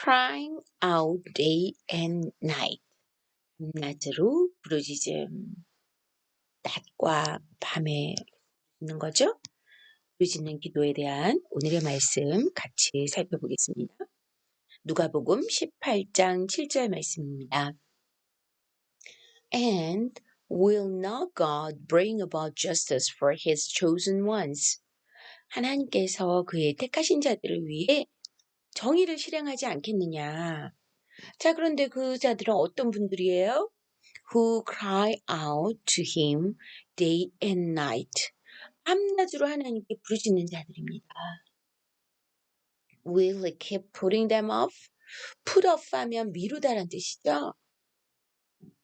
crying out day and night. 낮으로 부르짖음. 낮과 밤에 있는 거죠. 부르짖는 기도에 대한 오늘의 말씀 같이 살펴보겠습니다. 누가복음 18장 7절 말씀입니다. And will not God bring about justice for his chosen ones? 하나님께서 그의 택하신 자들을 위해 정의를 실행하지 않겠느냐. 자, 그런데 그 자들은 어떤 분들이에요? Who cry out to him day and night. 밤낮으로 하나님께 부르짖는 자들입니다. Will he keep putting them off? put off 하면 미루다란 뜻이죠.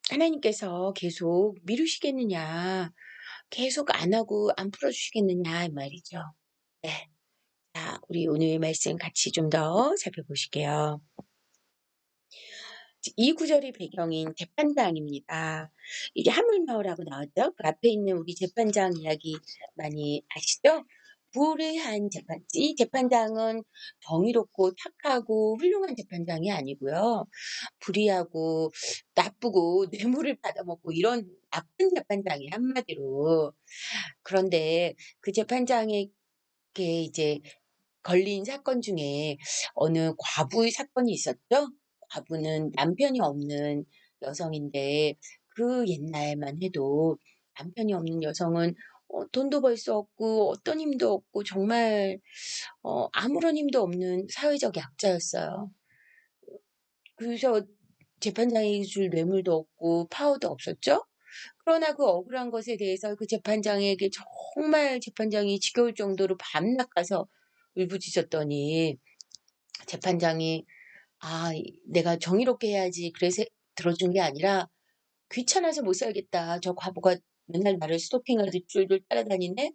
하나님께서 계속 미루시겠느냐, 계속 안 하고 안 풀어주시겠느냐 이 말이죠. 네. 자, 우리 오늘의 말씀 같이 좀 더 살펴보실게요. 이 구절의 배경인 재판장입니다. 이게 하물며라고 나왔죠. 그 앞에 있는 우리 재판장 이야기 많이 아시죠? 불의한 재판, 이 재판장은 정의롭고 착하고 훌륭한 재판장이 아니고요. 불의하고 나쁘고 뇌물을 받아먹고 이런 나쁜 재판장이 한마디로. 그런데 그 재판장에게 이제 걸린 사건 중에 어느 과부의 사건이 있었죠. 과부는 남편이 없는 여성인데 그 옛날만 해도 남편이 없는 여성은 돈도 벌 수 없고 어떤 힘도 없고 정말 아무런 힘도 없는 사회적 약자였어요. 그래서 재판장이 줄 뇌물도 없고 파워도 없었죠. 그러나 그 억울한 것에 대해서 그 재판장에게 정말 재판장이 지겨울 정도로 밤낮 가서 울부짖었더니 재판장이 내가 정의롭게 해야지 그래서 들어준 게 아니라 귀찮아서 못 살겠다. 저 과부가 맨날 나를 스토킹하듯 줄줄 따라다니네.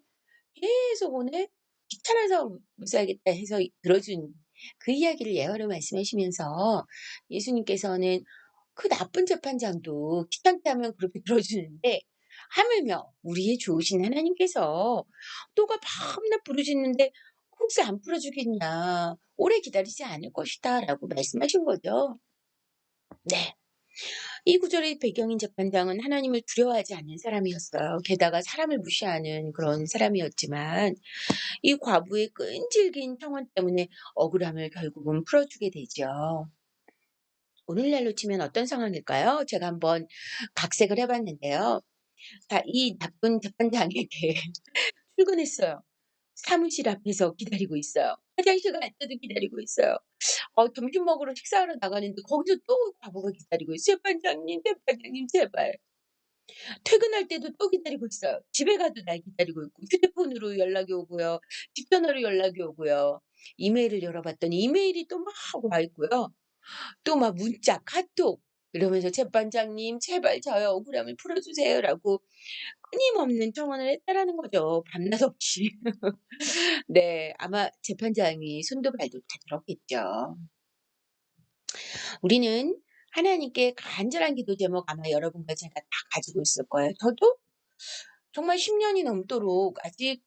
계속 오네. 귀찮아서 못 살겠다 해서 들어준 그 이야기를 예화로 말씀하시면서 예수님께서는 그 나쁜 재판장도 귀찮게 하면 그렇게 들어주는데 하물며 우리의 좋으신 하나님께서 너가 밤낮 부르짖는데 혹시 안 풀어주겠냐. 오래 기다리지 않을 것이다 라고 말씀하신 거죠. 네. 이 구절의 배경인 재판장은 하나님을 두려워하지 않는 사람이었어요. 게다가 사람을 무시하는 그런 사람이었지만 이 과부의 끈질긴 청원 때문에 억울함을 결국은 풀어주게 되죠. 오늘날로 치면 어떤 상황일까요? 제가 한번 각색을 해봤는데요. 자, 이 나쁜 재판장에게 출근했어요. 사무실 앞에서 기다리고 있어요. 화장실 갈 때도 기다리고 있어요. 점심 먹으러 식사하러 나가는데 거기서 또 과부가 기다리고 있어요. 재판장님 제발. 퇴근할 때도 또 기다리고 있어요. 집에 가도 날 기다리고 있고 휴대폰으로 연락이 오고요. 집 전화로 연락이 오고요. 이메일을 열어봤더니 이메일이 또 막 와 있고요. 또 막 문자, 카톡 이러면서 "재판장님 제발 저의 억울함을 풀어주세요."라고 끊임없는 청원을 했다라는 거죠, 밤낮 없이. 네. 아마 재판장이 손도 발도 다 들었겠죠. 우리는 하나님께 간절한 기도 제목 아마 여러분과 제가 다 가지고 있을 거예요. 저도 정말 10년이 넘도록 아직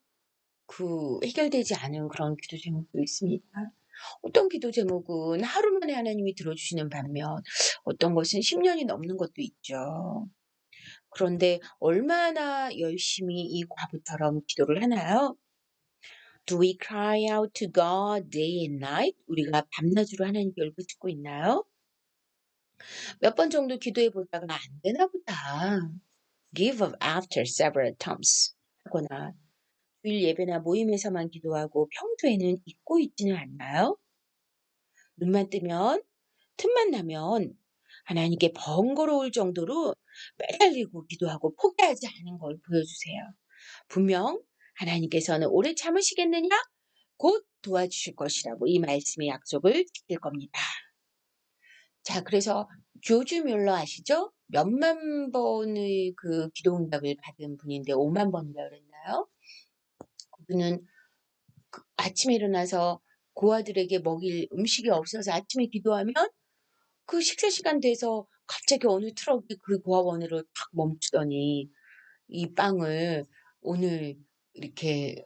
해결되지 않은 그런 기도 제목도 있습니다. 어떤 기도 제목은 하루 만에 하나님이 들어주시는 반면 어떤 것은 10년이 넘는 것도 있죠. 그런데 얼마나 열심히 이 과부처럼 기도를 하나요? Do we cry out to God day and night? 우리가 밤낮으로 하나님께 울부짖고 있나요? 몇 번 정도 기도해 보다가 안 되나 보다. Give up after several attempts 하거나 주일 예배나 모임에서만 기도하고 평소에는 잊고 있지는 않나요? 눈만 뜨면 틈만 나면 하나님께 번거로울 정도로 매달리고 기도하고 포기하지 않은 걸 보여주세요. 분명 하나님께서는 오래 참으시겠느냐? 곧 도와주실 것이라고 이 말씀의 약속을 지킬 겁니다. 자, 그래서 조지 뮬러 아시죠? 몇만 번의 그 기도 응답을 받은 분인데 5만 번이라고 그랬나요? 그분은 아침에 일어나서 고아들에게 먹일 음식이 없어서 아침에 기도하면 그 식사 시간 돼서 갑자기 어느 트럭이 그 고아원으로 탁 멈추더니 이 빵을 오늘 이렇게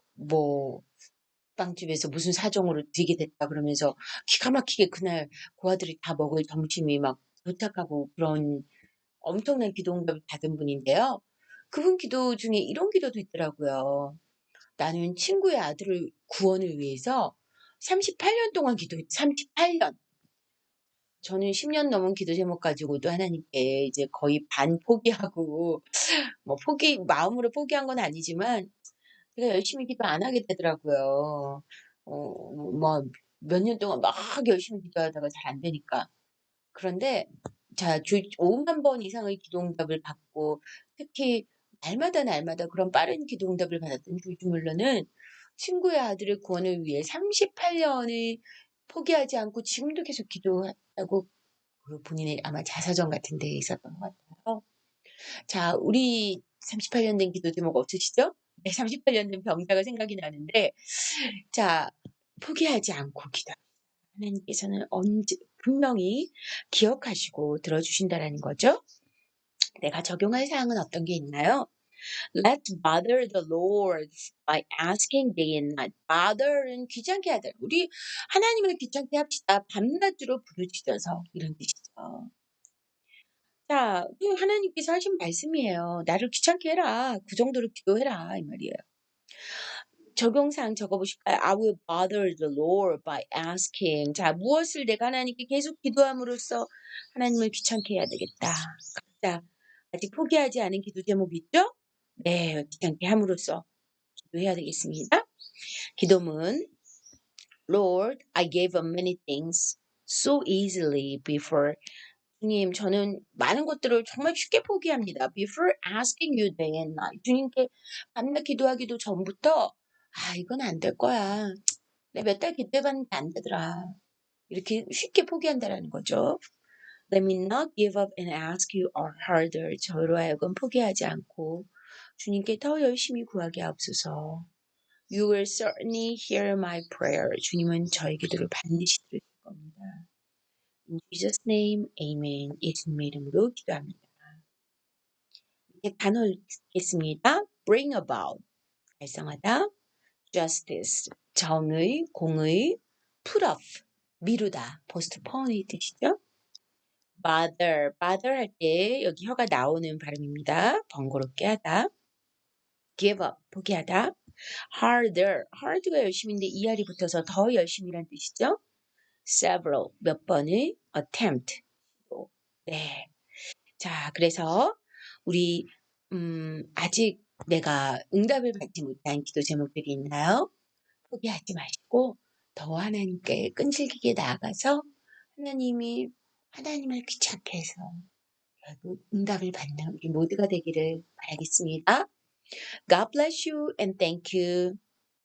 빵집에서 무슨 사정으로 드리게 됐다 그러면서 기가 막히게 그날 고아들이 다 먹을 점심이 막 도착하고 그런 엄청난 기도 응답을 받은 분인데요. 그분 기도 중에 이런 기도도 있더라고요. 나는 친구의 아들을 구원을 위해서 38년 동안 기도했 38년. 저는 10년 넘은 기도 제목 가지고도 하나님께 이제 거의 반 포기하고 뭐 마음으로 포기한 건 아니지만 제가 열심히 기도 안 하게 되더라고요. 뭐 몇 년 동안 막 열심히 기도하다가 잘 안 되니까. 그런데 자, 5만 번 이상의 기도 응답을 받고 특히 날마다 그런 빠른 기도 응답을 받았던 조지 뮬러는 친구의 아들의 구원을 위해 38년을 포기하지 않고 지금도 계속 기도하고 그 본인의 아마 자서전 같은 데에 있었던 것 같아요. 자, 우리 38년 된 기도 제목 없으시죠? 네, 38년 된 병사가 생각이 나는데, 자, 포기하지 않고 기도. 하나님께서는 언제 분명히 기억하시고 들어주신다라는 거죠. 내가 적용할 사항은 어떤 게 있나요? Let's bother the Lord by asking day and night. bother은 귀찮게 하다. 우리 하나님을 귀찮게 합시다. 밤낮으로 부르짖어서 이런 뜻이죠. 자, 그 하나님께서 하신 말씀이에요. 나를 귀찮게 해라. 그 정도로 기도해라. 이 말이에요. 적용사항 적어보실까요? I will bother the Lord by asking. 자, 무엇을 내가 하나님께 계속 기도함으로써 하나님을 귀찮게 해야 되겠다. 자, 아직 포기하지 않은 기도 제목 있죠? 네, 귀찮게 함으로써 기도해야 되겠습니다. 기도문 Lord, I gave up many things so easily before. 주님, 저는 많은 것들을 정말 쉽게 포기합니다. Before asking you day and night. 주님께 밤낮 기도하기도 전부터 이건 안 될 거야. 내가 몇 달 기도해봤는데 안 되더라. 이렇게 쉽게 포기한다라는 거죠. Let me not give up and ask you harder. 저로 하여금 포기하지 않고 주님께 더 열심히 구하게 하옵소서. You will certainly hear my prayer. 주님은 저의 기도를 반드시 들으실 겁니다. In Jesus' name, Amen. 예수님의 이름으로 기도합니다. 이제 단어 읽겠습니다. Bring about, 발생하다. Justice, 정의, 공의. Put off, 미루다. postpone의 뜻이죠. bother 할 때 여기 혀가 나오는 발음입니다. 번거롭게 하다. give up, 포기하다. hard가 열심인데 er이 붙어서 더 열심이란 뜻이죠. several, 몇 번의 attempt. 네. 자, 그래서 우리 아직 내가 응답을 받지 못한 기도 제목들이 있나요? 포기하지 마시고 더 하나님께 끈질기게 나아가서 하나님을 귀찮게 해서 결국 응답을 받는 우리 모두가 되기를 바라겠습니다. God bless you and thank you.